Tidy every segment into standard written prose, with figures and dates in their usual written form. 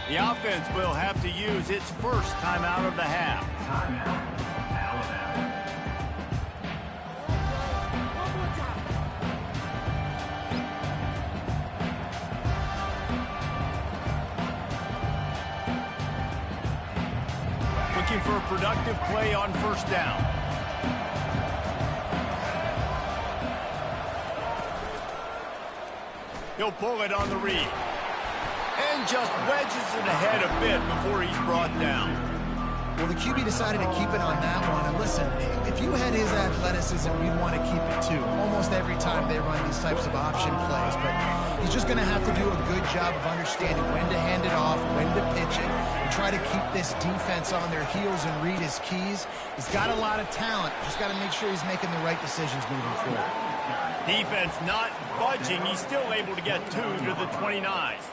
The offense will have to use its first timeout of the half. Looking for a productive play on first down. He'll pull it on the read. And just wedges it ahead a bit before he's brought down. Well, the QB decided to keep it on that one. And listen, if you had his athleticism, you'd want to keep it too. Almost every time they run these types of option plays. But he's just going to have to do a good job of understanding when to hand it off, when to pitch it, and try to keep this defense on their heels and read his keys. He's got a lot of talent. Just got to make sure he's making the right decisions moving forward. Defense not budging. He's still able to get 2 to the 29s.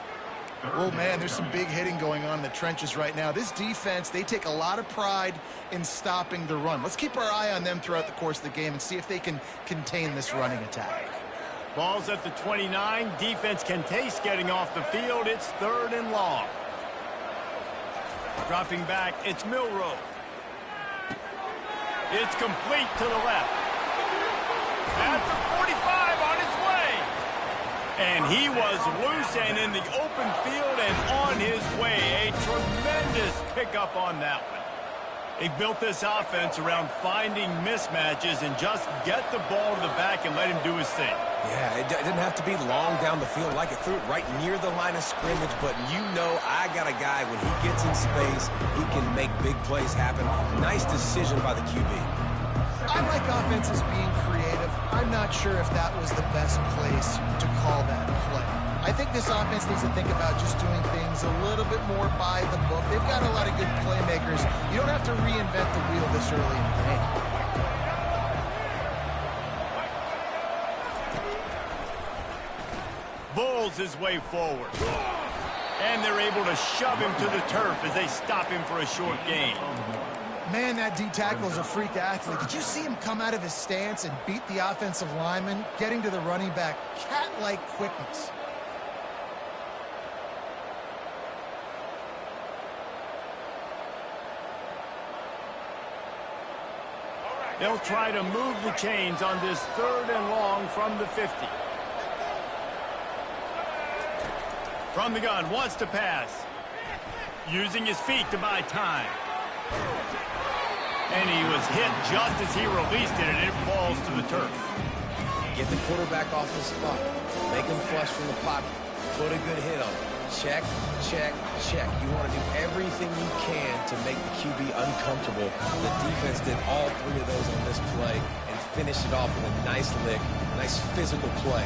Oh, man, there's some big hitting going on in the trenches right now. This defense, they take a lot of pride in stopping the run. Let's keep our eye on them throughout the course of the game and see if they can contain this running attack. Ball's at the 29. Defense can taste getting off the field. It's 3rd and long. Dropping back, it's Milrow. It's complete to the left. At the 45 on its way. And he was loose and in the open field and on his way. A tremendous pickup on that one. They built this offense around finding mismatches and just get the ball to the back and let him do his thing. Yeah, it didn't have to be long down the field. Like it threw it right near the line of scrimmage, but you know I got a guy, when he gets in space, he can make big plays happen. Nice decision by the QB. I like offenses being creative. I'm not sure if that was the best place to call that play. I think this offense needs to think about just doing things a little bit more by the book. They've got a lot of good playmakers. You don't have to reinvent the wheel this early in the game. Bulls his way forward. And they're able to shove him to the turf as they stop him for a short gain. Man, that D-tackle is a freak athlete. Did you see him come out of his stance and beat the offensive lineman, getting to the running back? Cat-like quickness. They'll try to move the chains on this 3rd and long from the 50. From the gun, wants to pass. Using his feet to buy time. And he was hit just as he released it, and it falls to the turf. Get the quarterback off his spot. Make him flush from the pocket. Put a good hit on him. Check, check, check. You want to do everything you can to make the QB uncomfortable. The defense did all 3 of those on this play and finished it off with a nice lick, nice physical play.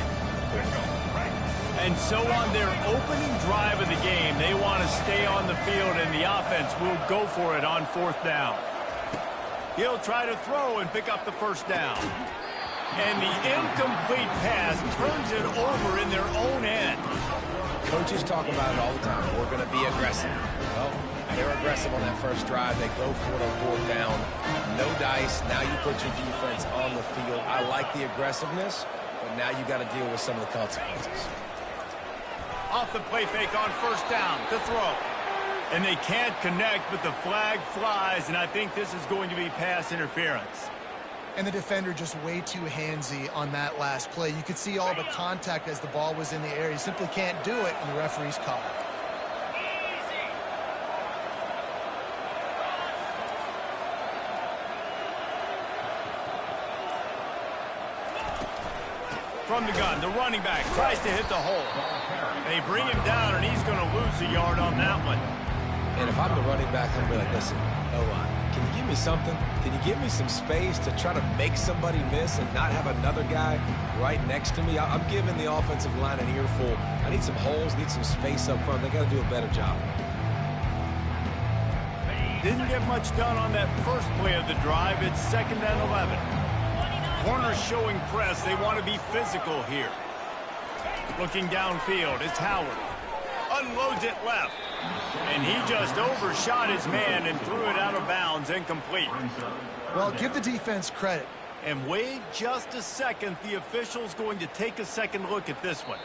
And so on their opening drive of the game, they want to stay on the field, and the offense will go for it on 4th down. He'll try to throw and pick up the 1st down. And the incomplete pass turns it over in their own end. Coaches talk about it all the time. We're going to be aggressive. Well, they're aggressive on that first drive. They go for it on 4th down. No dice. Now you put your defense on the field. I like the aggressiveness, but now you got to deal with some of the consequences. Off the play fake on 1st down to throw. And they can't connect, but the flag flies, and I think this is going to be pass interference. And the defender just way too handsy on that last play. You could see all the contact as the ball was in the air. He simply can't do it, and the referee's call it. From the gun, the running back tries to hit the hole. They bring him down, and he's going to lose a yard on that one. And if I'm the running back, I'm going to be like, listen, can you give me something? Can you give me some space to try to make somebody miss and not have another guy right next to me? I'm giving the offensive line an earful. I need some holes, need some space up front. They got to do a better job. Didn't get much done on that first play of the drive. It's 2nd and 11. Corners showing press. They want to be physical here. Looking downfield, it's Howard. Unloads it left. And he just overshot his man and threw it out of bounds, incomplete. Well, give the defense credit. And wait just a second. The official's going to take a second look at this one.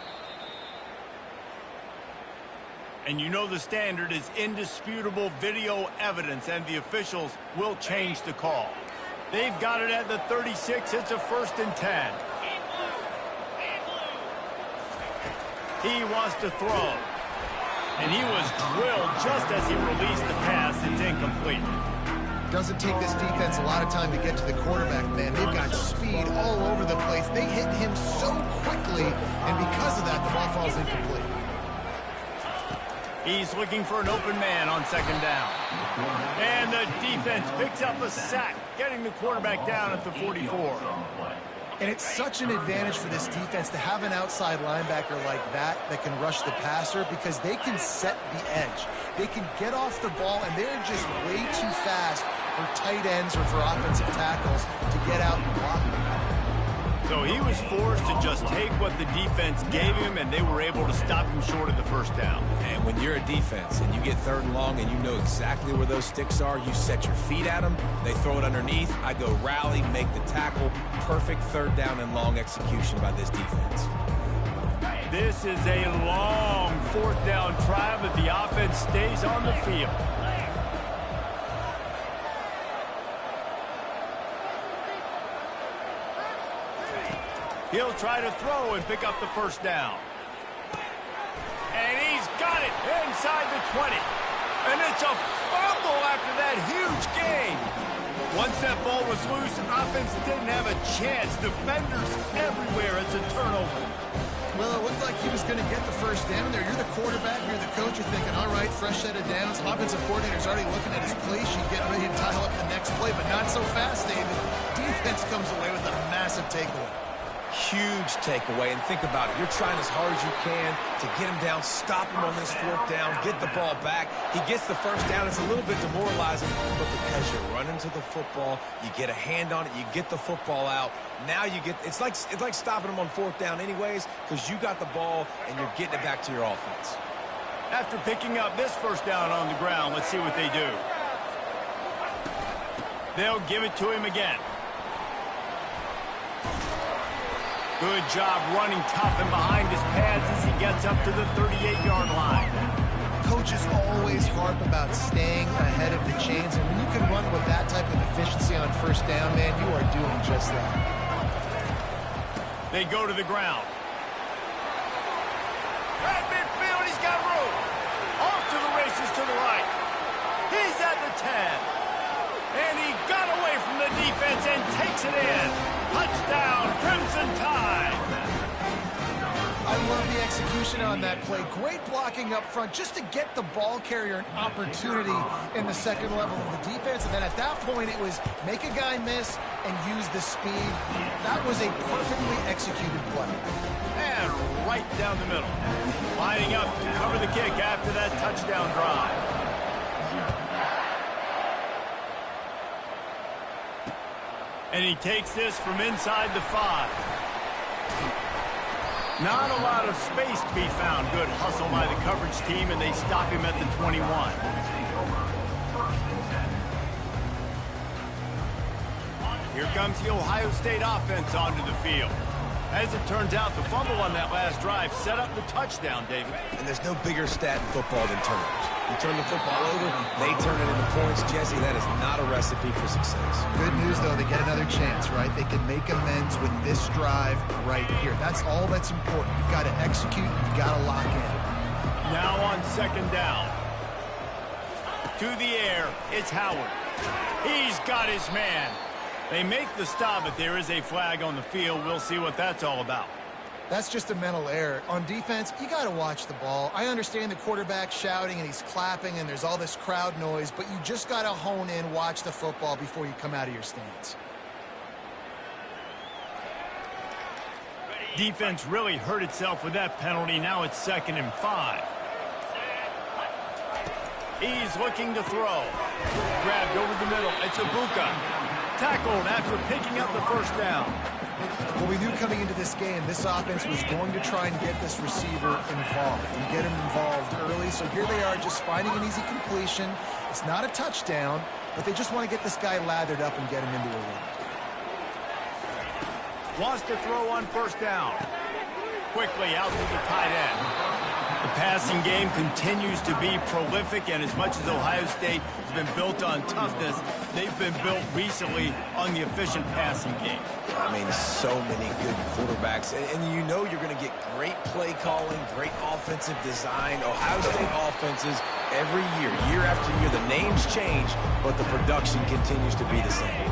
And you know the standard is indisputable video evidence, and the officials will change the call. They've got it at the 36. It's a 1st and 10. He wants to throw. And he was drilled just as he released the pass. It's incomplete. Doesn't take this defense a lot of time to get to the quarterback, man. They've got speed all over the place. They hit him so quickly, and because of that, the ball falls incomplete. He's looking for an open man on 2nd down. And the defense picks up a sack, getting the quarterback down at the 44. And it's such an advantage for this defense to have an outside linebacker like that can rush the passer, because they can set the edge. They can get off the ball, and they're just way too fast for tight ends or for offensive tackles to get out and block them. So he was forced to just take what the defense gave him, and they were able to stop him short of the 1st down. And when you're a defense and you get 3rd and long and you know exactly where those sticks are, you set your feet at them, they throw it underneath, I go rally, make the tackle. Perfect 3rd down and long execution by this defense. This is a long 4th down try, but the offense stays on the field. He'll try to throw and pick up the 1st down. And he's got it inside the 20. And it's a fumble after that huge gain. Once that ball was loose, offense didn't have a chance. Defenders everywhere. It's a turnover. Well, it looked like he was going to get the 1st down there. You're the quarterback, you're the coach, you're thinking, all right, fresh set of downs. Offensive coordinator's already looking at his play sheet, getting ready to dial up the next play, but not so fast, David. Defense comes away with a massive takeaway. Huge takeaway, and think about it. You're trying as hard as you can to get him down, stop him on this 4th down, get the ball back. He gets the 1st down. It's a little bit demoralizing, but because you're running to the football, you get a hand on it, you get the football out. Now you get, it's like stopping him on 4th down anyways, because you got the ball and you're getting it back to your offense. After picking up this 1st down on the ground, let's see what they do. They'll give it to him again. Good job running tough and behind his pads as he gets up to the 38-yard line. Coaches always harp about staying ahead of the chains, and when you can run with that type of efficiency on 1st down, man, you are doing just that. They go to the ground. At midfield, he's got room. Off to the races to the right. He's at the 10. And he got away from the defense and takes it in. Touchdown, Crimson Tide. I love the execution on that play. Great blocking up front just to get the ball carrier an opportunity in the 2nd level of the defense. And then at that point, it was make a guy miss and use the speed. That was a perfectly executed play. And right down the middle. Lining up to cover the kick after that touchdown drive. And he takes this from inside the 5. Not a lot of space to be found. Good hustle by the coverage team, and they stop him at the 21. Here comes the Ohio State offense onto the field. As it turns out, the fumble on that last drive set up the touchdown, David. And there's no bigger stat in football than turnovers. You turn the football over, they turn it into points. Jesse, that is not a recipe for success. Good news, though, they get another chance, right? They can make amends with this drive right here. That's all that's important. You've got to execute, you've got to lock in. Now on 2nd down. To the air, it's Howard. He's got his man. They make the stop, but there is a flag on the field. We'll see what that's all about. That's just a mental error. On defense, you got to watch the ball. I understand the quarterback shouting and he's clapping and there's all this crowd noise, but you just got to hone in, watch the football before you come out of your stance. Defense really hurt itself with that penalty. Now it's 2nd and 5. He's looking to throw. Grabbed over the middle. It's Ibuka. Tackled after picking up the 1st down. Well, we knew coming into this game, this offense was going to try and get this receiver involved and get him involved early. So here they are just finding an easy completion. It's not a touchdown, but they just want to get this guy lathered up and get him into a run. Wants to throw on 1st down. Quickly out to the tight end. The passing game continues to be prolific, and as much as Ohio State has been built on toughness, they've been built recently on the efficient passing game. I mean, so many good quarterbacks, and you know you're going to get great play calling, great offensive design. Ohio State offenses every year, year after year, the names change, but the production continues to be the same.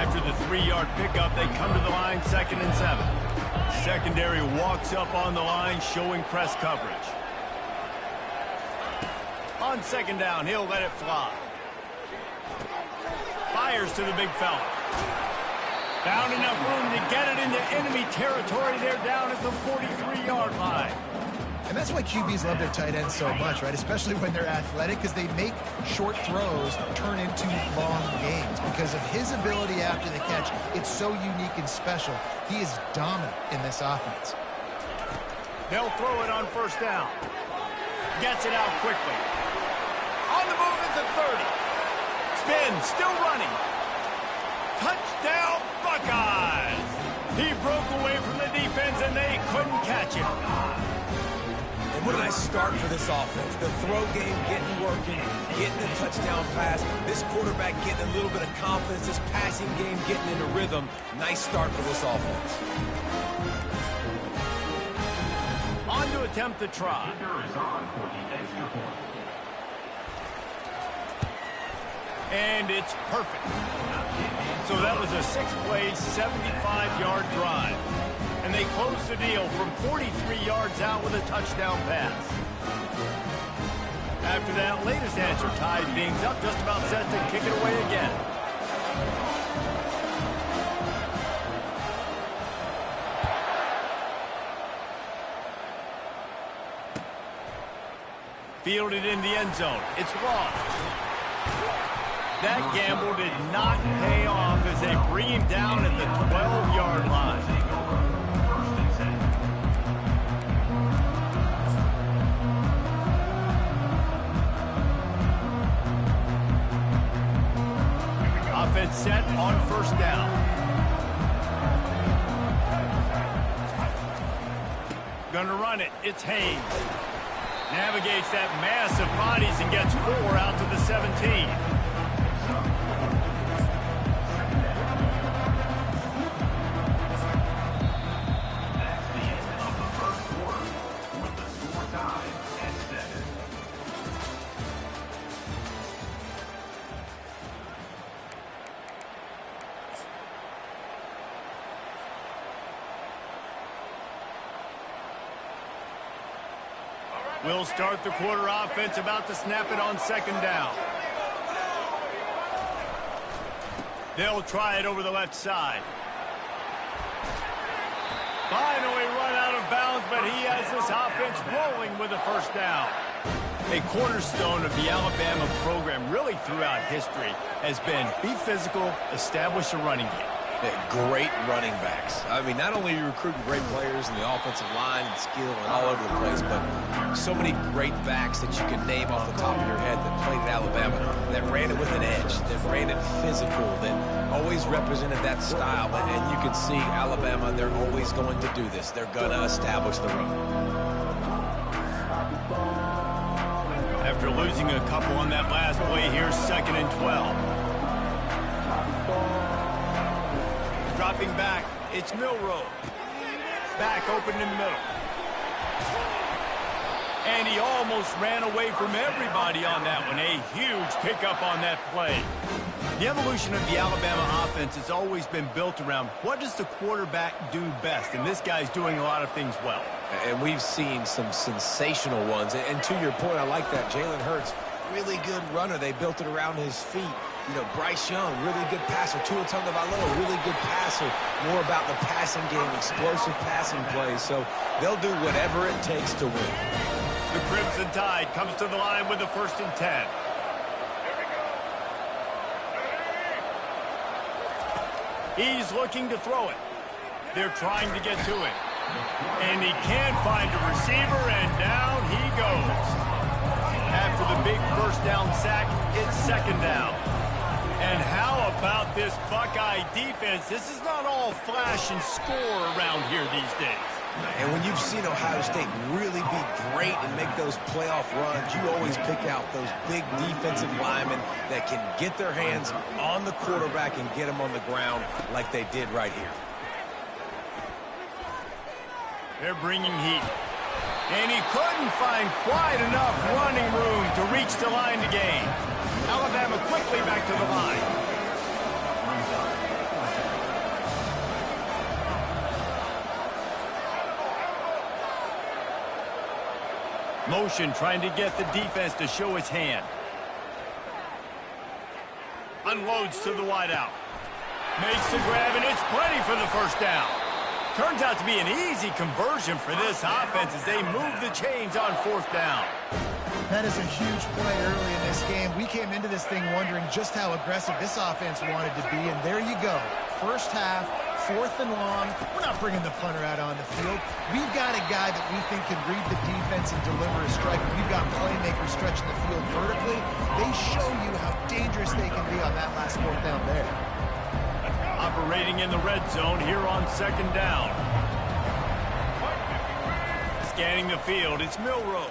After the 3-yard pickup, they come to the line, 2nd and 7. Secondary walks up on the line, showing press coverage. On 2nd down, he'll let it fly. Fires to the big fella. Found enough room to get it into enemy territory. They're down at the 43-yard line. And that's why QBs love their tight ends so much, right? Especially when they're athletic, because they make short throws turn into long gains. Because of his ability after the catch, it's so unique and special. He is dominant in this offense. They'll throw it on 1st down. Gets it out quickly. On the move at the 30. Spin, still running. Touchdown, Buckeyes! He broke away from the defense, and they couldn't catch him. And what a nice start for this offense. The throw game getting working, getting the touchdown pass. This quarterback getting a little bit of confidence. This passing game getting in a rhythm. Nice start for this offense. On to attempt the try. And it's perfect. So that was a 6-play, 75-yard drive. And they close the deal from 43 yards out with a touchdown pass. After that latest answer tied things up, just about set to kick it away again. Fielded in the end zone. It's lost. That gamble did not pay off as they bring him down at the 12-yard line. Offense set on 1st down. Gonna run it. It's Haynes. Navigates that mass of bodies and gets 4 out to the 17. We'll start the quarter offense, about to snap it on 2nd down. They'll try it over the left side. Finally run out of bounds, but he has this offense rolling with a 1st down. A cornerstone of the Alabama program really throughout history has been be physical, establish a running game. Great running backs. I mean, not only are you recruiting great players in the offensive line and skill and all over the place, but so many great backs that you can name off the top of your head that played at Alabama, that ran it with an edge, that ran it physical, that always represented that style. And you can see Alabama, they're always going to do this. They're going to establish the run. After losing a couple on that last play, here's 2nd and 12. Dropping back, it's Milroe. Back open in the middle. And he almost ran away from everybody on that one. A huge pickup on that play. The evolution of the Alabama offense has always been built around what does the quarterback do best? And this guy's doing a lot of things well. And we've seen some sensational ones. And to your point, I like that. Jalen Hurts, really good runner. They built it around his feet. You know, Bryce Young, really good passer. Tua Tagovailoa, really good passer. More about the passing game, explosive passing plays. So they'll do whatever it takes to win. The Crimson Tide comes to the line with the 1st and 10. He's looking to throw it. They're trying to get to it. And he can't find a receiver, and down he goes. After the big 1st down sack, it's 2nd down. And how about this Buckeye defense? This is not all flash and score around here these days. And when you've seen Ohio State really be great and make those playoff runs, you always pick out those big defensive linemen that can get their hands on the quarterback and get him on the ground like they did right here. They're bringing heat. And he couldn't find quite enough running room to reach the line to gain. Alabama quickly back to the line. Motion trying to get the defense to show his hand. Unloads to the wideout. Makes the grab, and it's plenty for the first down. Turns out to be an easy conversion for this offense as they move the chains on fourth down. That is a huge play early in this game. We came into this thing wondering just how aggressive this offense wanted to be, and there you go. First half, 4th and long. We're not bringing the punter out on the field. We've got a guy that we think can read the defense and deliver a strike. We've got playmakers stretching the field vertically. They show you how dangerous they can be on that last 4th down there. Operating in the red zone here on 2nd down. Scanning the field, it's Milroe.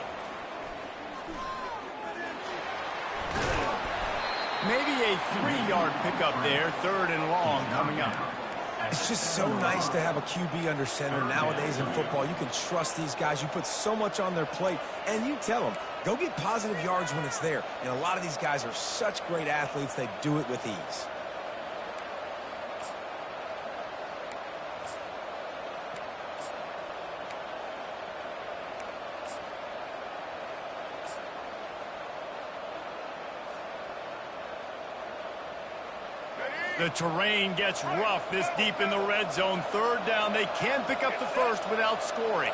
Maybe a 3-yard pickup there, 3rd and long coming up. It's just so nice to have a QB under center nowadays in football. You can trust these guys. You put so much on their plate, and you tell them, go get positive yards when it's there. And a lot of these guys are such great athletes, they do it with ease. The terrain gets rough this deep in the red zone. 3rd down. They can pick up the first without scoring.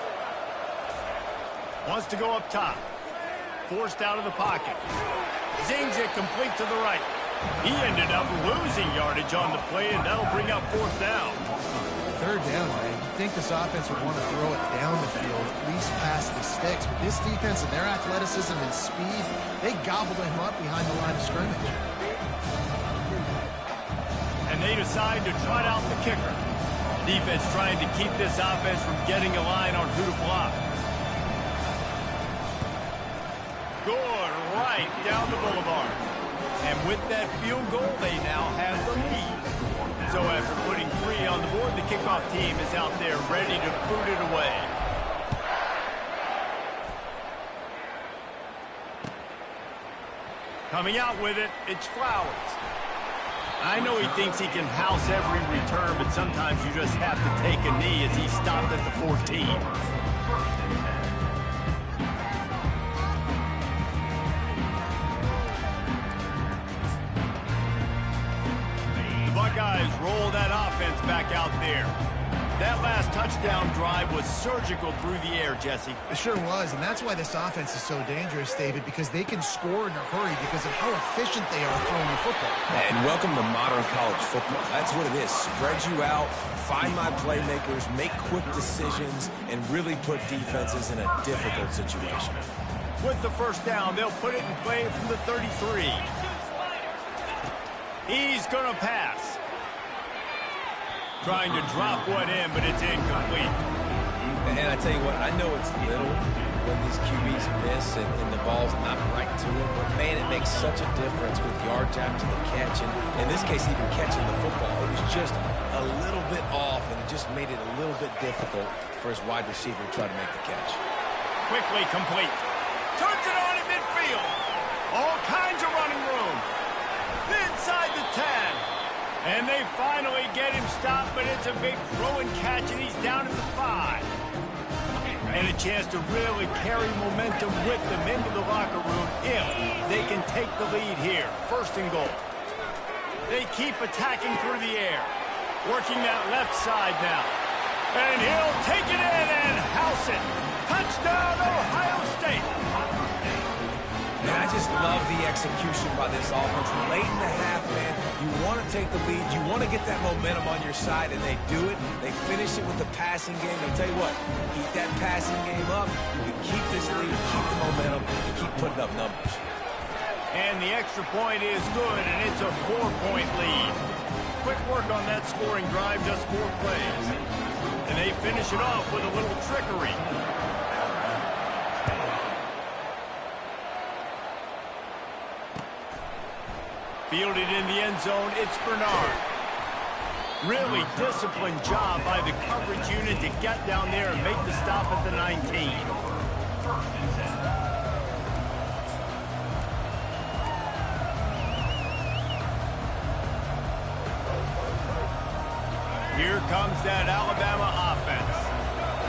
Wants to go up top. Forced out of the pocket. Zings it complete to the right. He ended up losing yardage on the play, and that'll bring up 4th down. 3rd down, man. You'd think this offense would want to throw it down the field, at least past the sticks. But this defense and their athleticism and speed, they gobbled him up behind the line of scrimmage. And they decide to trot out the kicker. Defense trying to keep this offense from getting a line on who to block. Good, right down the boulevard. And with that field goal, they now have the lead. So after putting 3 on the board, the kickoff team is out there ready to boot it away. Coming out with it, it's Flowers. I know he thinks he can house every return, but sometimes you just have to take a knee as he stopped at the 14. The Buckeyes roll that offense back out there. That last touchdown drive was surgical through the air, Jesse. It sure was, and that's why this offense is so dangerous, David, because they can score in a hurry because of how efficient they are throwing the football. And welcome to modern college football. That's what it is. Spread you out, find my playmakers, make quick decisions, and really put defenses in a difficult situation. With the first down, they'll put it in play from the 33. He's going to pass. Trying to drop one in, but it's incomplete. And I tell you what, I know it's little when these QBs miss and the ball's not right to them, but man, it makes such a difference with yards after the catch. And in this case, even catching the football, it was just a little bit off, and it just made it a little bit difficult for his wide receiver to try to make the catch. Quickly complete. Turns it on in midfield. All kinds of running room. Inside the 10. And they finally get him stopped, but it's a big throw and catch, and he's down at the 5. And a chance to really carry momentum with them into the locker room if they can take the lead here. 1st and goal. They keep attacking through the air. Working that left side now. And he'll take it in and house it. Touchdown, Ohio State. Man, I just love the execution by this offense. Late in the half, man, you want to take the lead. You want to get that momentum on your side, and they do it. They finish it with the passing game. I'll tell you what, keep that passing game up. You keep this lead, keep the momentum, and keep putting up numbers. And the extra point is good, and it's a 4-point lead. Quick work on that scoring drive, just 4 plays. And they finish it off with a little trickery. Fielded in the end zone, it's Bernard. Really disciplined job by the coverage unit to get down there and make the stop at the 19. Here comes that Alabama offense.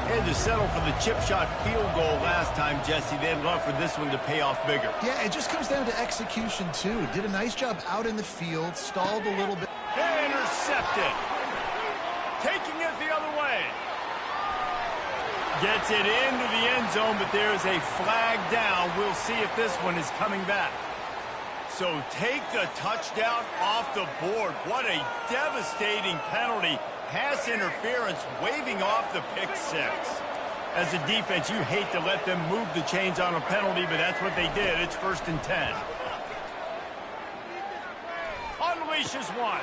They had to settle for the chip shot field goal last time, Jesse. They'd love for this one to pay off bigger. Yeah, it just comes down to execution, too. Did a nice job out in the field, stalled a little bit. Intercepted. Taking it the other way. Gets it into the end zone, but there's a flag down. We'll see if this one is coming back. So take the touchdown off the board. What a devastating penalty. Pass interference, waving off the pick six. As a defense, you hate to let them move the chains on a penalty, but that's what they did. It's 1st and 10. Unleashes one.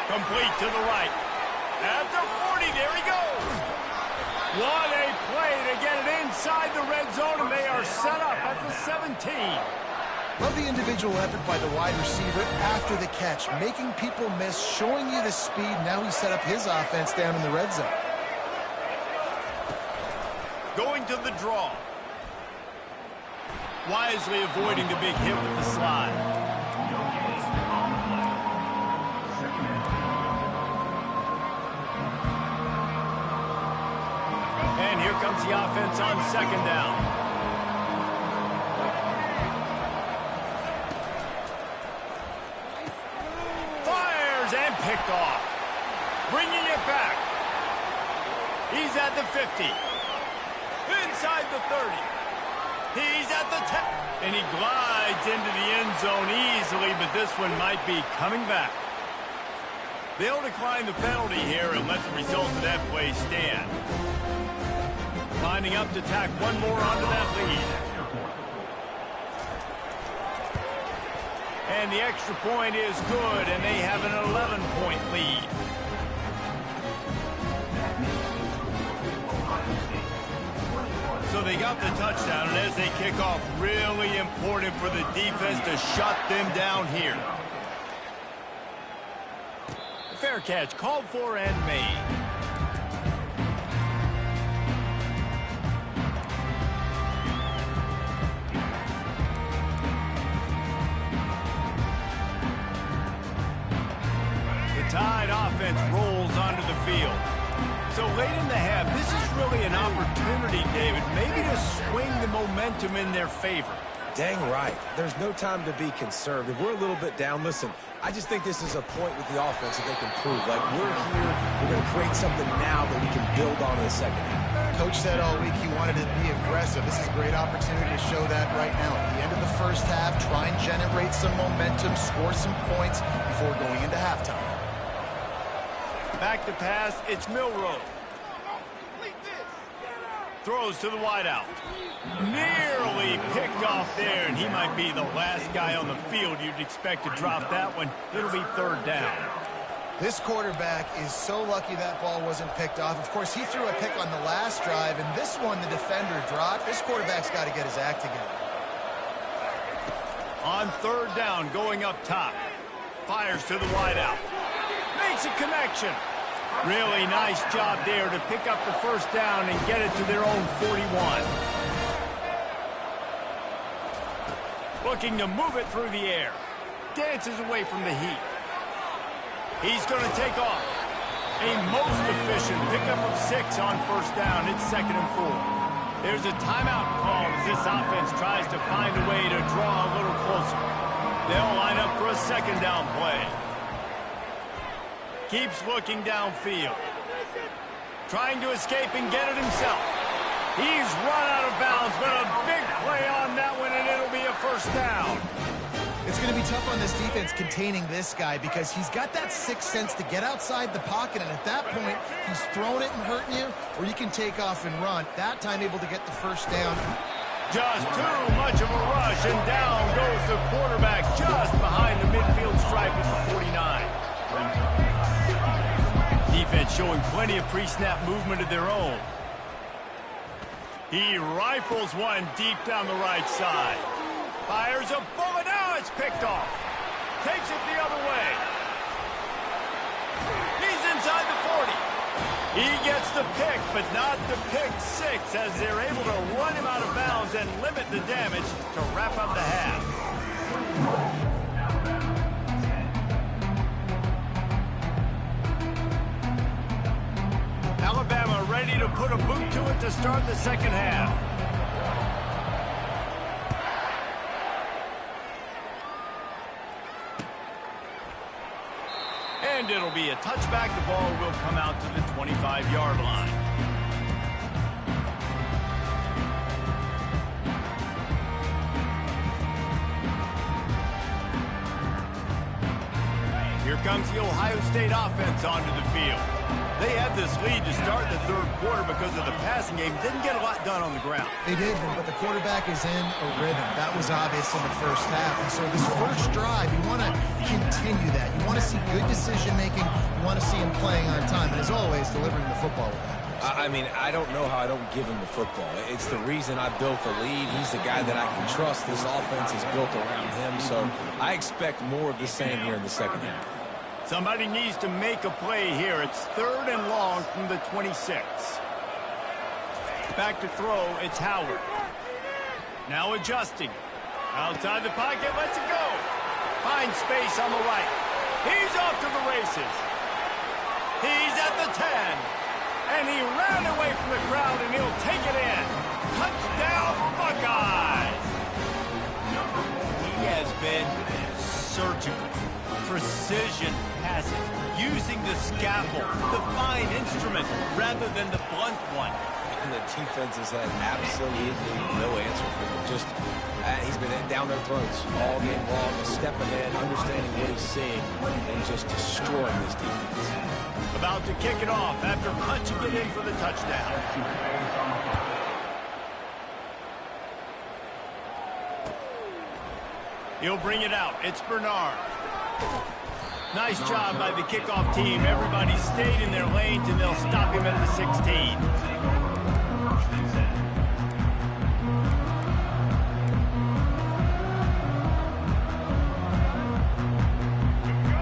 Complete to the right. At the 40, there he goes. What a play to get it inside the red zone, and they are set up at the 17. Love the individual effort by the wide receiver after the catch, making people miss, showing you the speed. Now he set up his offense down in the red zone. Going to the draw. Wisely avoiding the big hit with the slide. And here comes the offense on 2nd down. And picked off. Bringing it back. He's at the 50. Inside the 30. He's at the 10. And he glides into the end zone easily, but this one might be coming back. They'll decline the penalty here and let the result of that play stand. Lining up to tack one more onto that lead. And the extra point is good, and they have an 11-point lead. So they got the touchdown, and as they kick off, really important for the defense to shut them down here. Fair catch called for and made. Tide offense rolls onto the field. So late in the half, this is really an opportunity, David, maybe to swing the momentum in their favor. Dang right. There's no time to be concerned. If we're a little bit down, listen, I just think this is a point with the offense that they can prove. Like, we're here, we're going to create something now that we can build on in the second half. Coach said all week he wanted to be aggressive. This is a great opportunity to show that right now. At the end of the first half, try and generate some momentum, score some points before going into halftime. Back to pass, it's Milroe. Throws to the wideout. Nearly picked off there, and he might be the last guy on the field you'd expect to drop that one. It'll be 3rd down. This quarterback is so lucky that ball wasn't picked off. Of course, he threw a pick on the last drive, and this one the defender dropped. This quarterback's got to get his act together. On 3rd down, going up top. Fires to the wideout. Makes a connection. Really nice job there to pick up the 1st down and get it to their own 41. Looking to move it through the air. Dances away from the heat. He's going to take off. A most efficient pickup of 6 on 1st down. It's 2nd and 4. There's a timeout call as this offense tries to find a way to draw a little closer. They'll line up for a 2nd down play. Keeps looking downfield. Trying to escape and get it himself. He's run out of bounds, but a big play on that one, and it'll be a 1st down. It's going to be tough on this defense containing this guy because he's got that 6th sense to get outside the pocket, and at that point, he's throwing it and hurting you, or you can take off and run. That time able to get the 1st down. Just too much of a rush, and down goes the quarterback just behind the midfield stripe at the 49. Defense defense showing plenty of pre-snap movement of their own. He rifles one deep down the right side. Fires a bullet. Now it's picked off. Takes it the other way. He's inside the 40. He gets the pick, but not the pick six, as they're able to run him out of bounds and limit the damage to wrap up the half. Alabama ready to put a boot to it to start the second half. And it'll be a touchback. The ball will come out to the 25-yard line. Here comes the Ohio State offense onto the field. They had this lead to start the third quarter because of the passing game. Didn't get a lot done on the ground. They did, but the quarterback is in a rhythm. That was obvious in the first half. And so this first drive, you want to continue that. You want to see good decision-making. You want to see him playing on time. And as always, delivering the football with that. I mean, I don't know how I don't give him the football. It's the reason I built the lead. He's the guy that I can trust. This offense is built around him. So I expect more of the same here in the second half. Somebody needs to make a play here. It's 3rd and long from the 26. Back to throw, it's Howard. Now adjusting. Outside the pocket, lets it go. Finds space on the right. He's off to the races. He's at the 10. And he ran away from the crowd, and he'll take it in. Touchdown, Buckeyes! He has been surgical. Precision passes, using the scalpel, the fine instrument, rather than the blunt one. And the defense has had absolutely no answer for him. Just, he's been down their throats all game long, a step ahead, understanding what he's seeing, and just destroying this defense. About to kick it off after punching it in for the touchdown. He'll bring it out. It's Bernard. Nice job by the kickoff team. Everybody stayed in their lanes, and they'll stop him at the 16.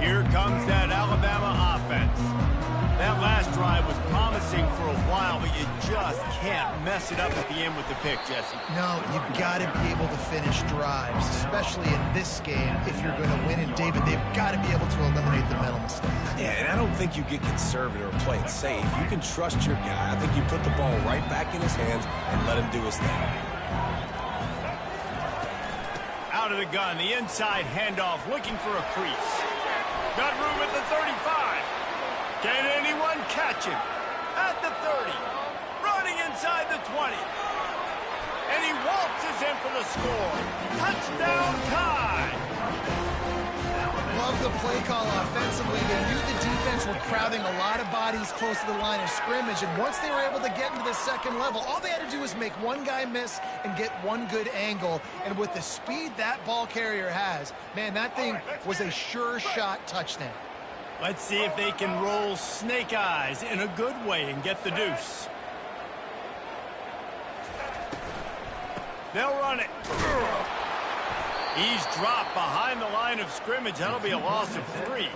Here comes that Alabama offense. That last drive was promising for a while, but you just can't mess it up at the end with the pick, Jesse. No, you've got to be able to finish drives, especially in this game. If you're going to win, and David, they've got to be able to eliminate the mental mistakes. Yeah, and I don't think you get conservative or play it safe. You can trust your guy. I think you put the ball right back in his hands and let him do his thing. Out of the gun, the inside handoff, looking for a crease. Got room at the 35. Can anyone catch him? At the 30. Running inside the 20. And he waltzes in for the score. Touchdown time. Love the play call offensively. They knew the defense were crowding a lot of bodies close to the line of scrimmage, and once they were able to get into the second level, all they had to do was make one guy miss and get one good angle. And with the speed that ball carrier has, man, that thing was a sure shot touchdown. Let's see if they can roll snake eyes in a good way and get the deuce. They'll run it. He's dropped behind the line of scrimmage. That'll be a loss of 3.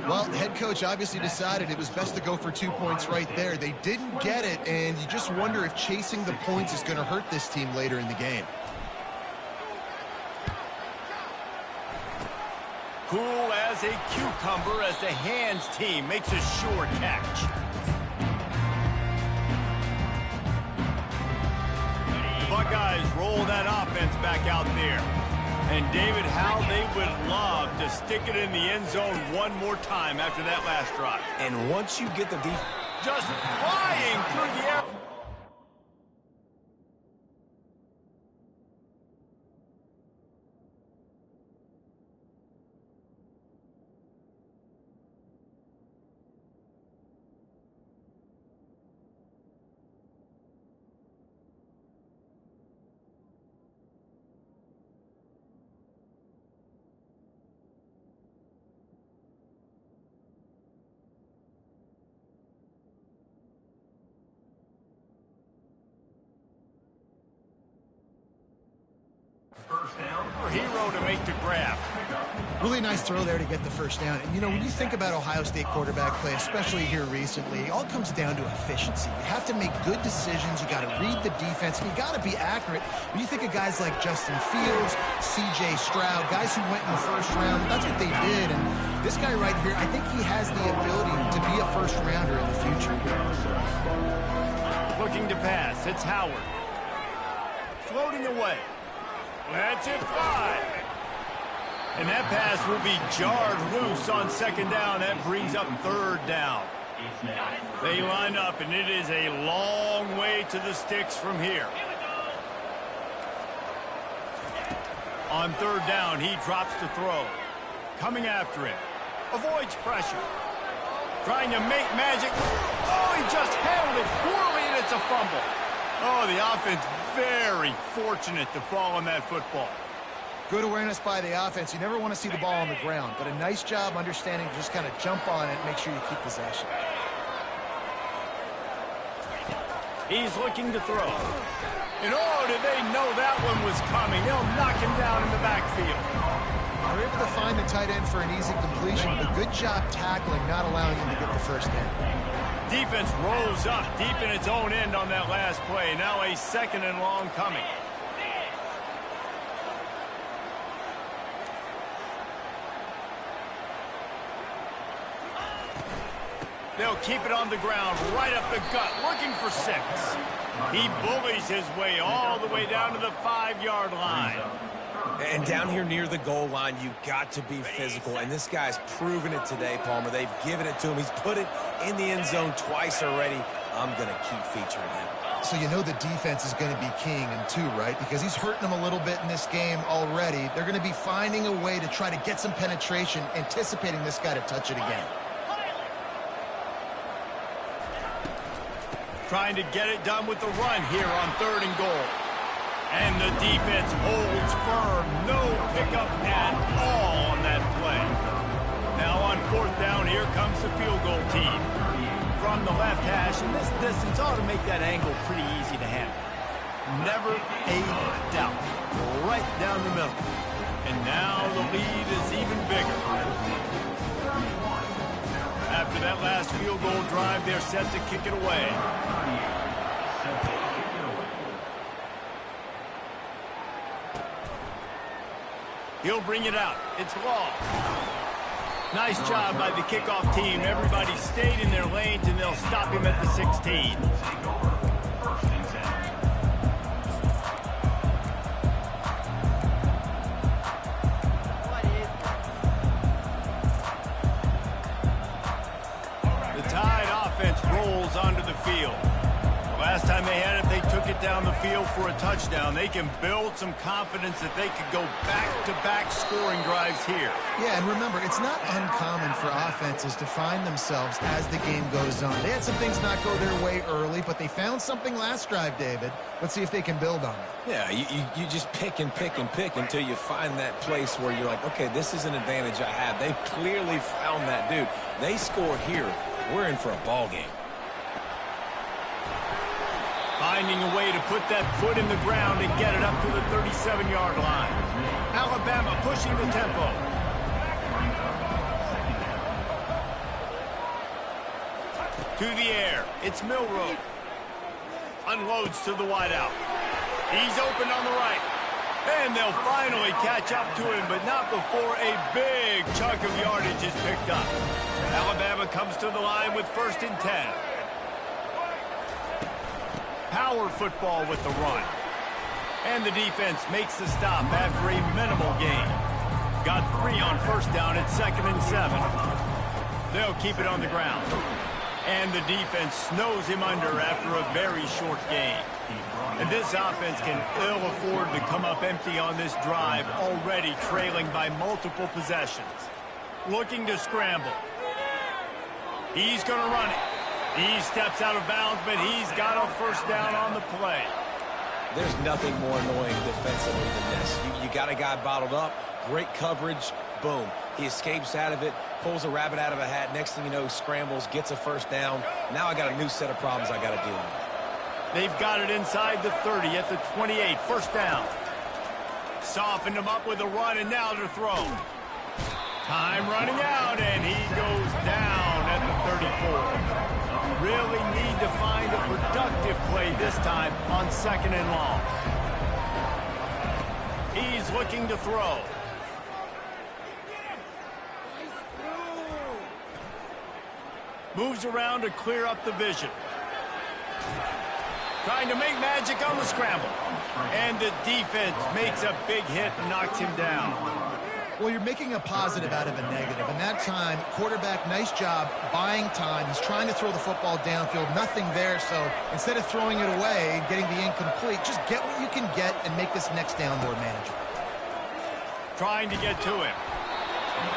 Well, the head coach obviously decided it was best to go for 2 points right there. They didn't get it, and you just wonder if chasing the points is going to hurt this team later in the game. Cool as a cucumber as the hands team makes a sure catch. The Buckeyes roll that offense back out there. And David, how they would love to stick it in the end zone one more time after that last drive. And once you get the defense just flying through the air. hero to make the grab. Really nice throw there to get the first down. And, you know, when you think about Ohio State quarterback play, especially here recently, it all comes down to efficiency. You have to make good decisions. You got to read the defense, and you got to be accurate. When you think of guys like Justin Fields, C.J. Stroud, guys who went in the first round, that's what they did. And this guy right here, I think he has the ability to be a first-rounder in the future. Looking to pass. It's Howard. Floating away. That's it, 5. And that pass will be jarred loose on second down. That brings up third down. They line up, and it is a long way to the sticks from here. On third down, he drops to throw. Coming after him. Avoids pressure. Trying to make magic. Oh, he just handled it poorly, and it's a fumble. Oh, the offense very fortunate to fall on that football. Good awareness by the offense. You never want to see the ball on the ground, but a nice job understanding to just kind of jump on it and make sure you keep possession. He's looking to throw. And oh, did they know that one was coming? They'll knock him down in the backfield. They're able to find the tight end for an easy completion, but good job tackling, not allowing him to get the first down. Defense rolls up deep in its own end on that last play. Now a second and long coming. They'll keep it on the ground, right up the gut, looking for 6. He bullies his way all the way down to the 5-yard line. And down here near the goal line, you got to be physical. And this guy's proven it today, Palmer. They've given it to him. He's put it in the end zone twice already. I'm going to keep featuring him. So you know the defense is going to be keying him too, right? Because he's hurting them a little bit in this game already. They're going to be finding a way to try to get some penetration, anticipating this guy to touch it again. Trying to get it done with the run here on 3rd and goal. And the defense holds firm. No pickup at all on that play. Now on 4th down, here comes the field goal team. From the left hash, and this distance ought to make that angle pretty easy to handle. Never a doubt. Right down the middle. And now the lead is even bigger. After that last field goal drive, they're set to kick it away. He'll bring it out. It's long. Nice job by the kickoff team. Everybody stayed in their lanes, and they'll stop him at the 16. Onto the field. Last time they had it, they took it down the field for a touchdown. They can build some confidence that they could go back-to-back scoring drives here. Yeah, and remember, it's not uncommon for offenses to find themselves as the game goes on. They had some things not go their way early, but they found something last drive, David. Let's see if they can build on it. Yeah, you just pick and pick and pick until you find that place where you're like, okay, this is an advantage I have. They've clearly found that dude. They score here. We're in for a ball game. Finding a way to put that foot in the ground and get it up to the 37-yard line. Alabama pushing the tempo. To the air. It's Milroe. Unloads to the wideout. He's open on the right. And they'll finally catch up to him, but not before a big chunk of yardage is picked up. Alabama comes to the line with 1st and 10. Power football with the run. And the defense makes the stop after a minimal gain. Got 3 on 1st down at 2nd and 7. They'll keep it on the ground. And the defense snows him under after a very short gain. And this offense can ill afford to come up empty on this drive, already trailing by multiple possessions. Looking to scramble. He's going to run it. He steps out of bounds, but he's got a 1st down on the play. There's nothing more annoying defensively than this. You got a guy bottled up, great coverage, boom. He escapes out of it, pulls a rabbit out of a hat. Next thing you know, scrambles, gets a 1st down. Now I got a new set of problems I got to deal with. They've got it inside the 30 at the 28, 1st down. Softened him up with a run, and now to throw. Time running out, and he goes down at the 34. Really need to find a productive play this time on 2nd and long. He's looking to throw. Moves around to clear up the vision. Trying to make magic on the scramble. And the defense makes a big hit and knocks him down. Well, you're making a positive out of a negative. And that time, quarterback, nice job buying time. He's trying to throw the football downfield. Nothing there. So instead of throwing it away and getting the incomplete, just get what you can get and make this next down more manageable. Trying to get to him.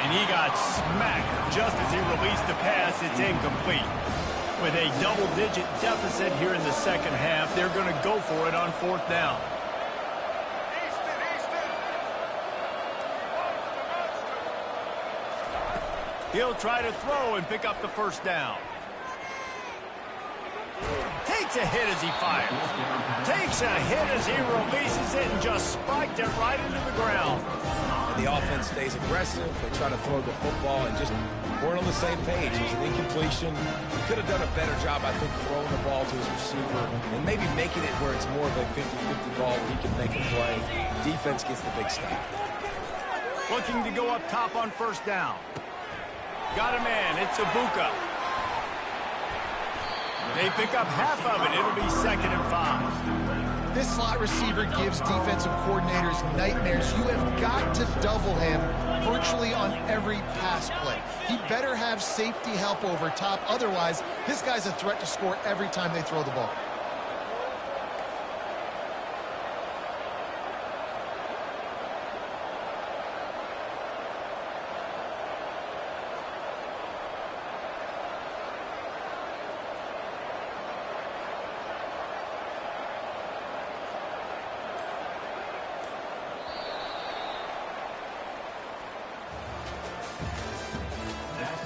And he got smacked just as he released the pass. It's incomplete. With a double-digit deficit here in the second half, they're going to go for it on 4th down. He'll try to throw and pick up the 1st down. Takes a hit as he fires. Takes a hit as he releases it and just spiked it right into the ground. And the offense stays aggressive. They try to throw the football and just weren't on the same page. It was an incompletion. He could have done a better job, I think, throwing the ball to his receiver and maybe making it where it's more of a 50-50 ball where he can make a play. Defense gets the big stop. Looking to go up top on 1st down. Got a man. It's Ibuka. They pick up half of it. It'll be 2nd and 5. This slot receiver gives defensive coordinators nightmares. You have got to double him virtually on every pass play. He better have safety help over top. Otherwise, this guy's a threat to score every time they throw the ball.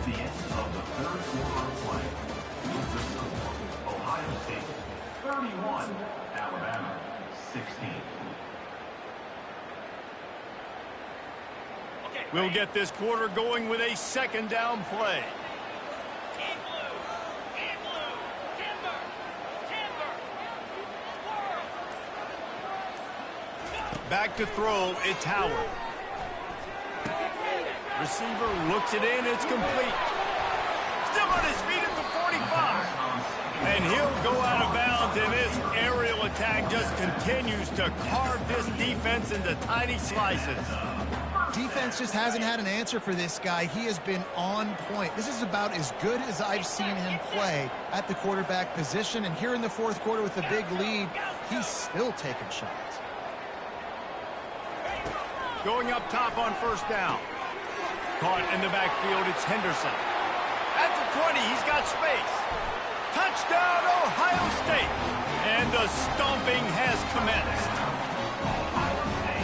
The end of the 3rd quarter of play. With the score, Ohio State 31, Alabama 16. We'll get this quarter going with a 2nd down play. Back to throw, it's Howard. Receiver looks it in, it's complete. Still on his feet at the 45. And he'll go out of bounds, and this aerial attack just continues to carve this defense into tiny slices. Defense just hasn't had an answer for this guy. He has been on point. This is about as good as I've seen him play at the quarterback position. And here in the 4th quarter with a big lead, he's still taking shots. Going up top on 1st down. Caught in the backfield, it's Henderson. At the 20, he's got space. Touchdown, Ohio State. And the stomping has commenced.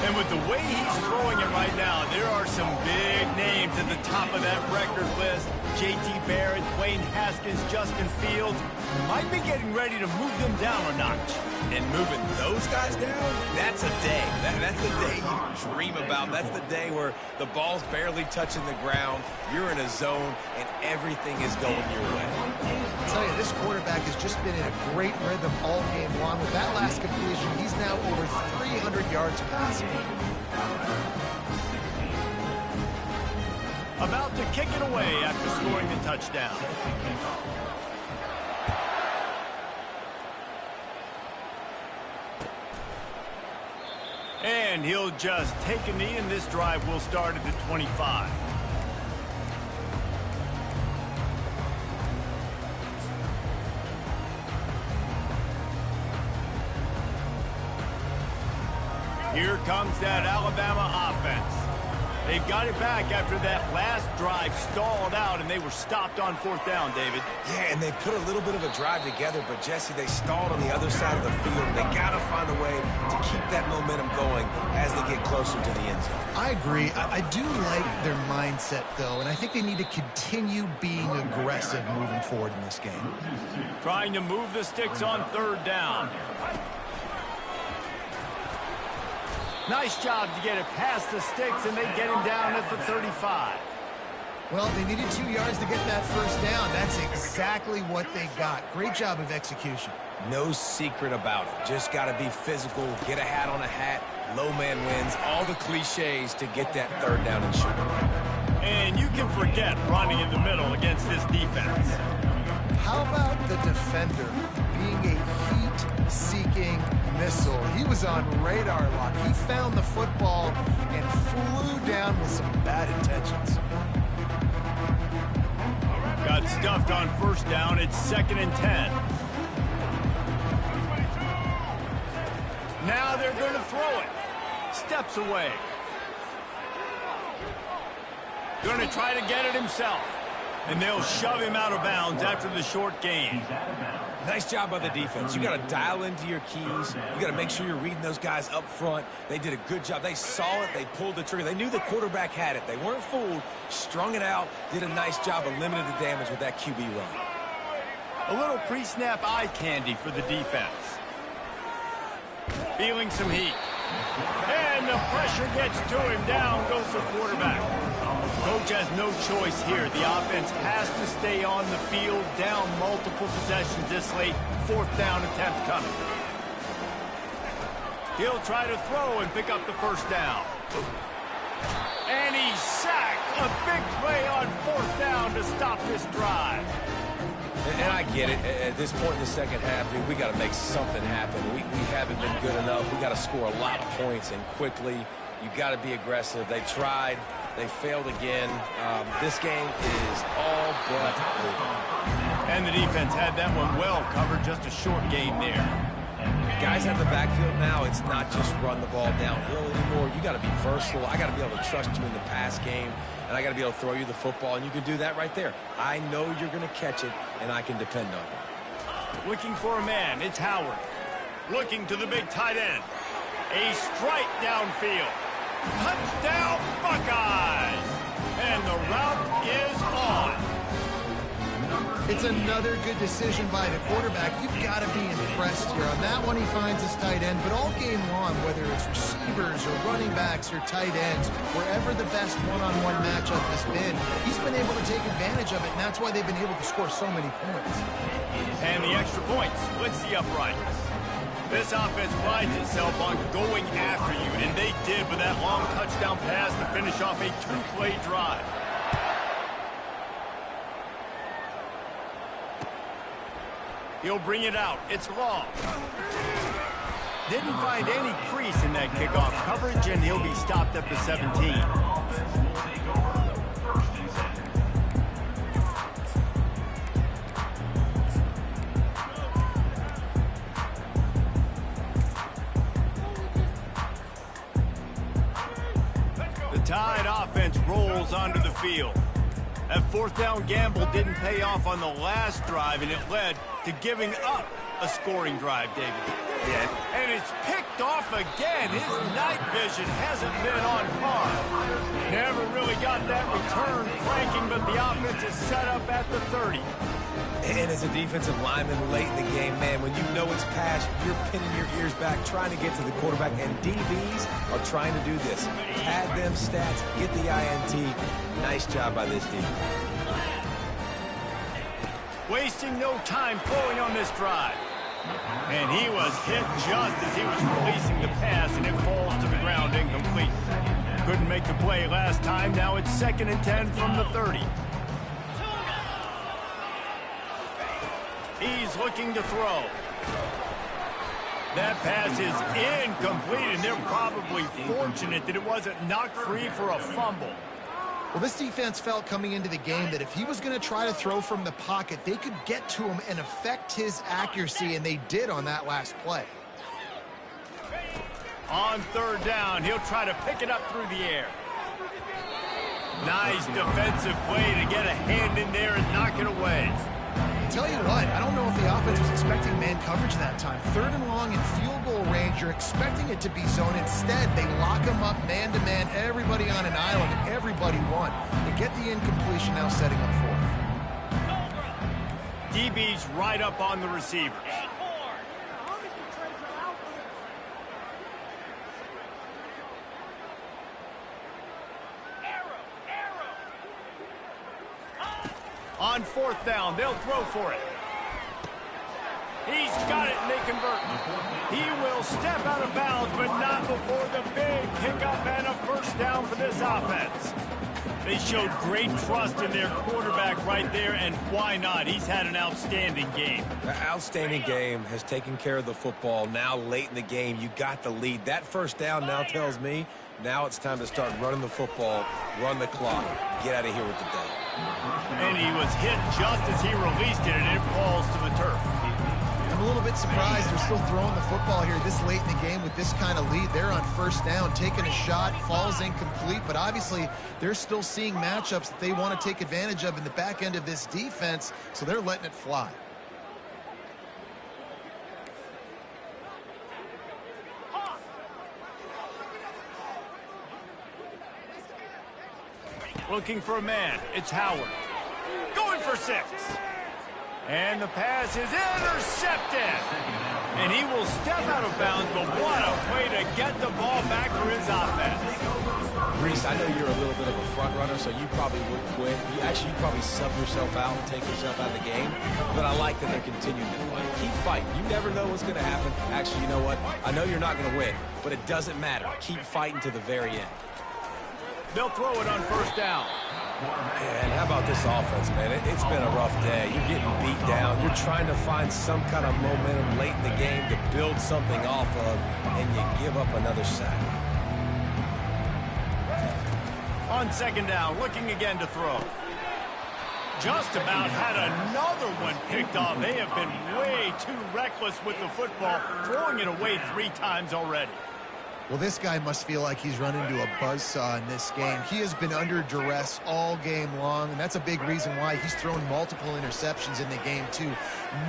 And with the way he's throwing it right now, there are some big names at the top of that record list. J.T. Barrett, Dwayne Haskins, Justin Fields might be getting ready to move them down a notch. And moving those guys down, that's a day. That's the day you dream about. That's the day where the ball's barely touching the ground, you're in a zone, and everything is going your way. I'll tell you, this quarterback has just been in a great rhythm all game long. With that last completion, he's now over 300 yards passing. About to kick it away after scoring the touchdown. And he'll just take a knee, and this drive will start at the 25. Here comes that Alabama offense. They've got it back after that last drive stalled out, and they were stopped on 4th down, David. Yeah, and they put a little bit of a drive together, but, Jesse, they stalled on the other side of the field. They got to find a way to keep that momentum going as they get closer to the end zone. I agree. I do like their mindset, though, and I think they need to continue being aggressive moving forward in this game. Trying to move the sticks on 3rd down. Nice job to get it past the sticks, and they get him down at the 35. Well, they needed 2 yards to get that first down. That's exactly what they got. Great job of execution. No secret about it. Just got to be physical, get a hat on a hat, low man wins, all the cliches to get that third down and short. And you can forget running in the middle against this defense. How about the defender being a heat-seeking missile? He was on radar lock. He found the football and flew down with some bad intentions. Got stuffed on first down. It's 2nd and 10. Now they're going to throw it. Steps away. Going to try to get it himself. And they'll shove him out of bounds after the short gain. Nice job by the defense. You got to dial into your keys. You got to make sure you're reading those guys up front. They did a good job. They saw it. They pulled the trigger. They knew the quarterback had it. They weren't fooled. Strung it out. Did a nice job of limiting the damage with that QB run. A little pre-snap eye candy for the defense. Feeling some heat. And the pressure gets to him. Down goes the quarterback. Coach has no choice here. The offense has to stay on the field, down multiple possessions this late. 4th down attempt coming. He'll try to throw and pick up the first down. And he's sacked. A big play on 4th down to stop this drive. And I get it. At this point in the second half, we got to make something happen. We haven't been good enough. We got to score a lot of points and quickly. You got to be aggressive. They tried. They failed again. This game is all but over. And the defense had that one well covered. Just a short game there. Guys at the backfield now, it's not just run the ball downhill anymore. You got to be versatile. I got to be able to trust you in the pass game, and I got to be able to throw you the football, and you can do that right there. I know you're going to catch it, and I can depend on you. Looking for a man. It's Howard. Looking to the big tight end. A strike downfield. Touchdown, Buckeyes! And the route is on. It's another good decision by the quarterback. You've got to be impressed here. On that one, he finds his tight end, but all game long, whether it's receivers or running backs or tight ends, wherever the best one-on-one matchup has been, he's been able to take advantage of it, and that's why they've been able to score so many points. And the extra points splits the uprights. This offense prides itself on going after you, and they did with that long touchdown pass to finish off a 2-play drive. He'll bring it out. It's long. Didn't find any crease in that kickoff coverage, and he'll be stopped at the 17. Tide offense rolls onto the field. That 4th down gamble didn't pay off on the last drive, and it led to giving up a scoring drive, David. Yeah. And it's picked off again. His night vision hasn't been on par. Never really got that return cranking, but the offense is set up at the 30. And as a defensive lineman late in the game, man, when you know it's pass, you're pinning your ears back, trying to get to the quarterback, and DBs are trying to do this. Pad them stats, get the INT. Nice job by this team. Wasting no time throwing on this drive. And he was hit just as he was releasing the pass, and it falls to the ground incomplete. Couldn't make the play last time. Now it's 2nd and 10 from the 30. He's looking to throw. That pass is incomplete, and they're probably fortunate that it wasn't knocked free for a fumble. Well, this defense felt coming into the game that if he was going to try to throw from the pocket, they could get to him and affect his accuracy, and they did on that last play. On 3rd down, he'll try to pick it up through the air. Nice defensive play to get a hand in there and knock it away. Tell you what, I don't know if the offense was expecting man coverage that time. 3rd and long in field goal range, you're expecting it to be zone. Instead, they lock him up man-to-man, everybody on an island, and everybody won. They get the incompletion, now setting up 4th. DB's right up on the receivers. On 4th down, they'll throw for it. He's got it, and they convert. He will step out of bounds, but not before the big pickup and a first down for this offense. They showed great trust in their quarterback right there, and why not? He's had an outstanding game. The outstanding game has taken care of the football. Now late in the game, you got the lead. That first down now tells me now it's time to start running the football, run the clock, get out of here with the day. And he was hit just as he released it, and it falls to the turf. I'm a little bit surprised they're still throwing the football here this late in the game with this kind of lead. They're on first down, taking a shot, falls incomplete, but obviously they're still seeing matchups that they want to take advantage of in the back end of this defense, so they're letting it fly. Looking for a man. It's Howard. Going for 6. And the pass is intercepted. And he will step out of bounds, but what a way to get the ball back for his offense. Reese, I know you're a little bit of a front runner, so you probably would quit. You probably sub yourself out and take yourself out of the game. But I like that they're continuing to fight. Keep fighting. You never know what's going to happen. Actually, you know what? I know you're not going to win, but it doesn't matter. Keep fighting to the very end. They'll throw it on first down. And how about this offense, man? It's been a rough day. You're getting beat down. You're trying to find some kind of momentum late in the game to build something off of, and you give up another sack. On 2nd down, looking again to throw. Just about had another one picked off. They have been way too reckless with the football, throwing it away 3 times already. Well, this guy must feel like he's run into a buzzsaw in this game. He has been under duress all game long, and that's a big reason why he's thrown multiple interceptions in the game, too.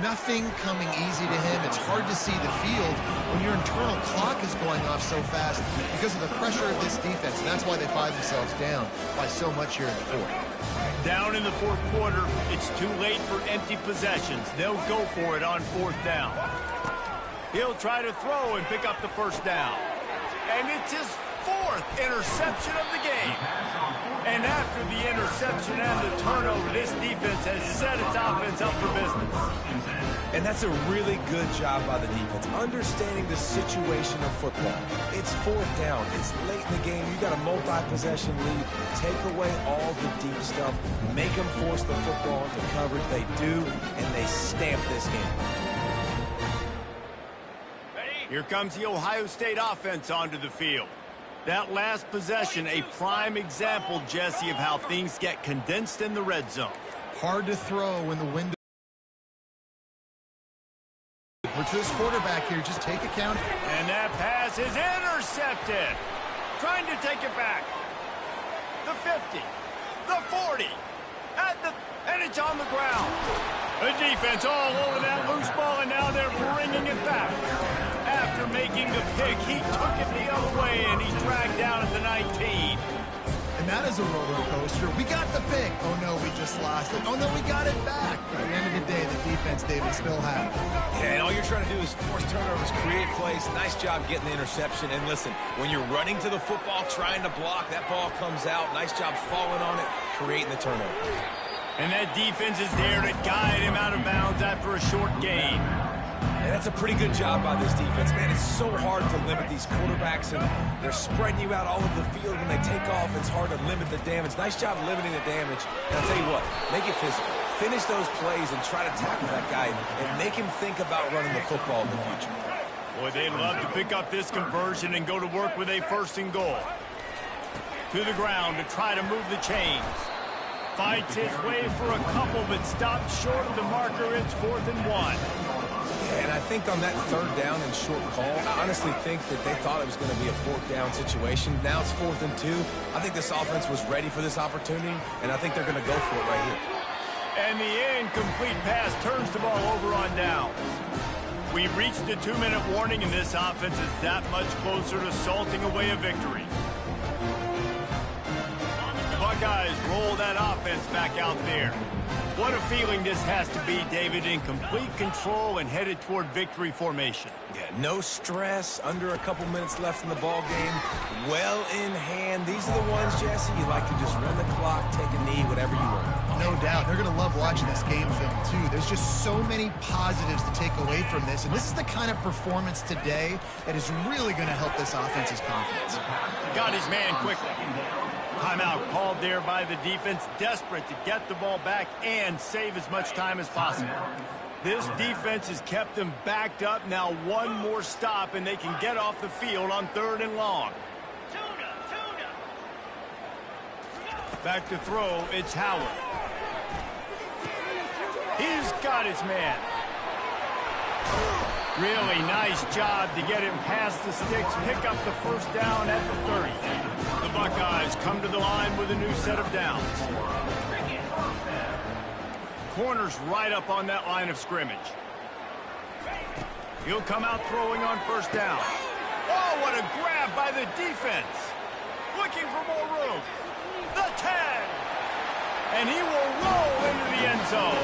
Nothing coming easy to him. It's hard to see the field when your internal clock is going off so fast because of the pressure of this defense, and that's why they find themselves down by so much here in the 4th. Down in the 4th quarter, it's too late for empty possessions. They'll go for it on 4th down. He'll try to throw and pick up the first down. And it's his 4th interception of the game. And after the interception and the turnover, this defense has set its offense up for business. And that's a really good job by the defense, understanding the situation of football. It's 4th down. It's late in the game. You got a multi-possession lead. Take away all the deep stuff. Make them force the football into coverage. They do, and they stamp this game. Here comes the Ohio State offense onto the field. That last possession, a prime example, Jesse, of how things get condensed in the red zone. Hard to throw when the window. But to this quarterback here, just take a count. And that pass is intercepted. Trying to take it back. The 50, the 40, and it's on the ground. The defense all over that loose ball, and now they're bringing it back. After making the pick, he took it the other way, and he's dragged down at the 19. And that is a roller coaster. We got the pick. Oh, no, we just lost it. Oh, no, we got it back. At the end of the day, the defense, David, still have it. Yeah, and all you're trying to do is force turnovers, create plays. Nice job getting the interception. And listen, when you're running to the football, trying to block, that ball comes out. Nice job falling on it, creating the turnover. And that defense is there to guide him out of bounds after a short gain. And that's a pretty good job by this defense. Man, it's so hard to limit these quarterbacks, and they're spreading you out all over the field. When they take off, it's hard to limit the damage. Nice job limiting the damage. And I'll tell you what, make it physical. Finish those plays and try to tackle that guy and make him think about running the football in the future. Boy, they'd love to pick up this conversion and go to work with a 1st and goal. To the ground to try to move the chains. Fights his way for a couple, but stops short of the marker. It's 4th and 1. And I think on that 3rd down and short call, I honestly think that they thought it was going to be a 4th down situation. Now it's 4th and 2. I think this offense was ready for this opportunity, and I think they're going to go for it right here. And the incomplete pass turns the ball over on downs. We reached the 2-minute warning, and this offense is that much closer to salting away a victory. The Buckeyes roll that offense back out there. What a feeling this has to be, David, in complete control and headed toward victory formation. Yeah, no stress, under a couple minutes left in the ball game, well in hand. These are the ones, Jesse, you like to just run the clock, take a knee, whatever you want. no doubt. They're going to love watching this game film, too. There's just so many positives to take away from this, and this is the kind of performance today that is really going to help this offense's confidence. Got his man quickly. Timeout called there by the defense, desperate to get the ball back and save as much time as possible. This defense has kept them backed up. Now one more stop, and they can get off the field on 3rd and long. Back to throw, it's Howard. He's got his man. Really nice job to get him past the sticks, pick up the first down at the 30. The Buckeyes come to the line with a new set of downs. Corner's right up on that line of scrimmage. He'll come out throwing on first down. Oh, what a grab by the defense. Looking for more room. The 10. And he will roll into the end zone.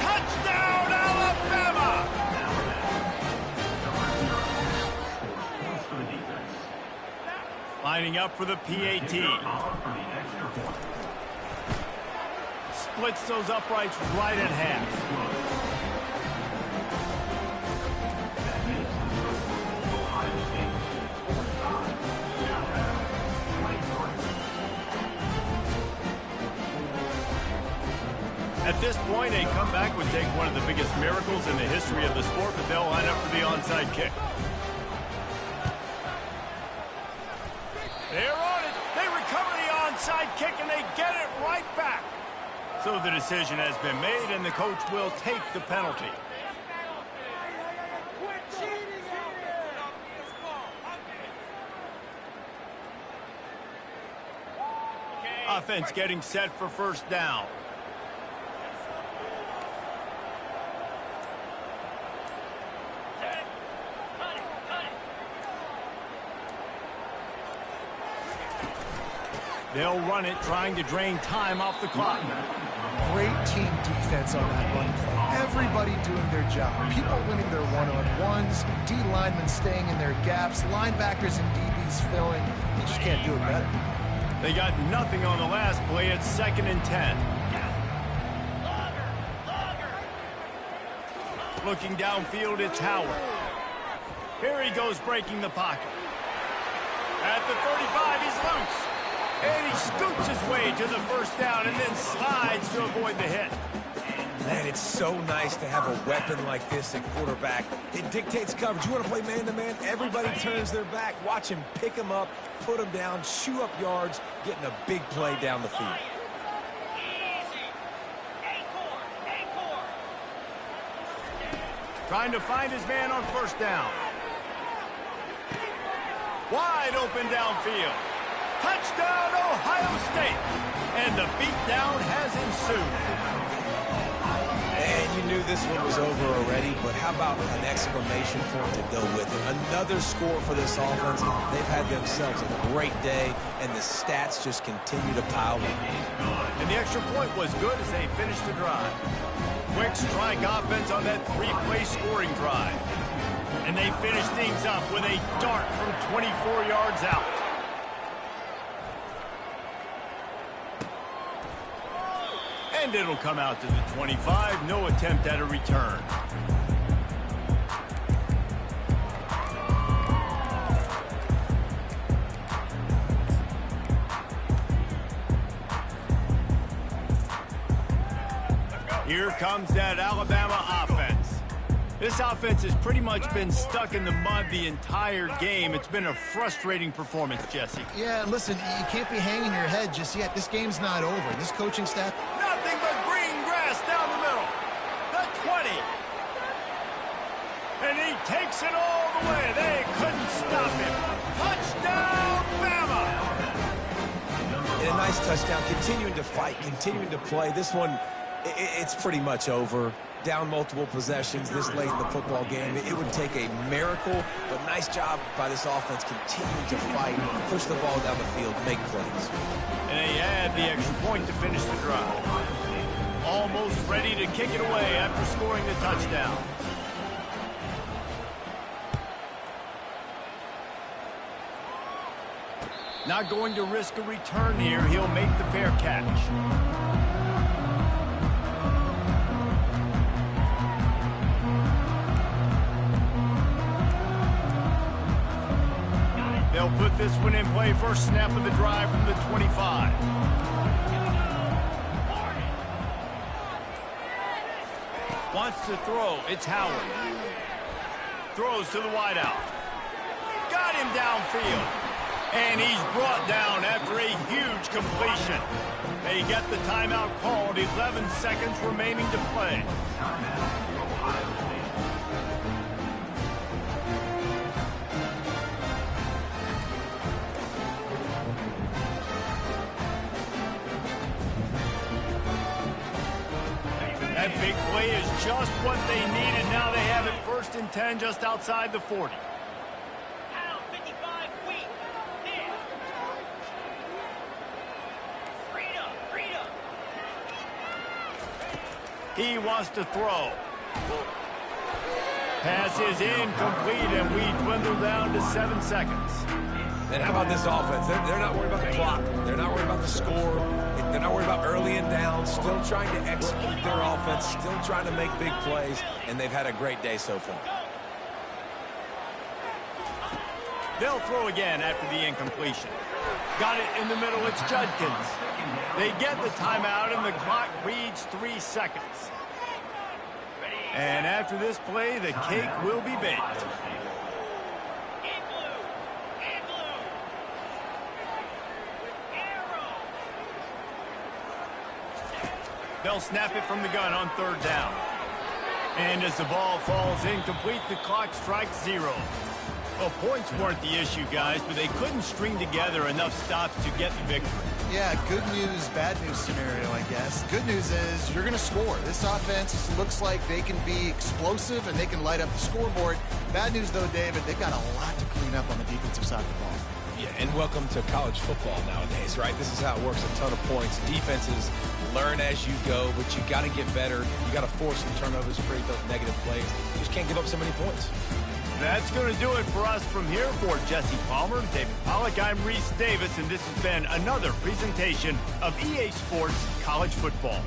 Touchdown, Alabama! Lining up for the PAT. Splits those uprights right in half. At this point, a comeback would take one of the biggest miracles in the history of the sport, but they'll line up for the onside kick. They're on it. They recover the onside kick, and they get it right back. So the decision has been made, and the coach will take the penalty. Offense getting set for first down. They'll run it, trying to drain time off the clock. Great team defense on that run play. Everybody doing their job. People winning their one-on-ones, D linemen staying in their gaps, linebackers and DBs filling. You just can't do it better. They got nothing on the last play. It's 2nd and 10. Looking downfield, it's Howard. Here he goes, breaking the pocket. At the 35, he's loose. And he scoots his way to the first down and then slides to avoid the hit. Man, it's so nice to have a weapon like this at quarterback. It dictates coverage. You want to play man-to-man? Everybody turns their back. Watch him pick him up, put him down, shoot up yards, getting a big play down the field. Trying to find his man on first down. Wide open downfield. Touchdown, Ohio State. And the beatdown has ensued. And you knew this one was over already, but how about an exclamation point to go with it? Another score for this offense. They've had themselves a great day, and the stats just continue to pile up. And the extra point was good as they finished the drive. Quick strike offense on that 3-play scoring drive. And they finished things up with a dart from 24 yards out. And it'll come out to the 25. No attempt at a return. Here comes that Alabama offense. This offense has pretty much been stuck in the mud the entire game. It's been a frustrating performance, Jesse. Yeah, listen, you can't be hanging your head just yet. This game's not over. This coaching staff... Nothing but green grass down the middle. The 20. And he takes it all the way. They couldn't stop him. Touchdown, Bama! And a nice touchdown. Continuing to fight, continuing to play. This one, it's pretty much over. Down multiple possessions this late in the football game. It would take a miracle, but nice job by this offense continuing to fight, push the ball down the field, make plays. And they add the extra point to finish the drive. Almost ready to kick it away after scoring the touchdown. Not going to risk a return here. He'll make the fair catch. They'll put this one in play. First snap of the drive from the 25. Wants to throw. It's Howard. Throws to the wideout. Got him downfield. And he's brought down after a huge completion. They get the timeout called. 11 seconds remaining to play. That big play is just what they needed. Now they have it 1st and 10 just outside the 40. He wants to throw. Pass is incomplete, and we dwindle down to 7 seconds. And how about this offense? They're not worried about the clock. They're not worried about the score. They're not worried about early and down. Still trying to execute their offense. Still trying to make big plays. And they've had a great day so far. They'll throw again after the incompletion. Got it in the middle. It's Judkins. They get the timeout, and the clock reads 3 seconds. And after this play, the cake will be baked. They'll snap it from the gun on 3rd down. And as the ball falls incomplete, the clock strikes 0. Well, points weren't the issue, guys, but they couldn't string together enough stops to get the victory. Yeah, good news, bad news scenario, I guess. Good news is you're going to score. This offense looks like they can be explosive and they can light up the scoreboard. Bad news, though, David, they've got a lot to clean up on the defensive side of the ball. Yeah, and welcome to college football nowadays, right? This is how it works, a ton of points. Defenses learn as you go, but you got to get better. You got to force some turnovers, create those negative plays. You just can't give up so many points. That's going to do it for us from here. For Jesse Palmer, David Pollack, I'm Reese Davis, and this has been another presentation of EA Sports College Football.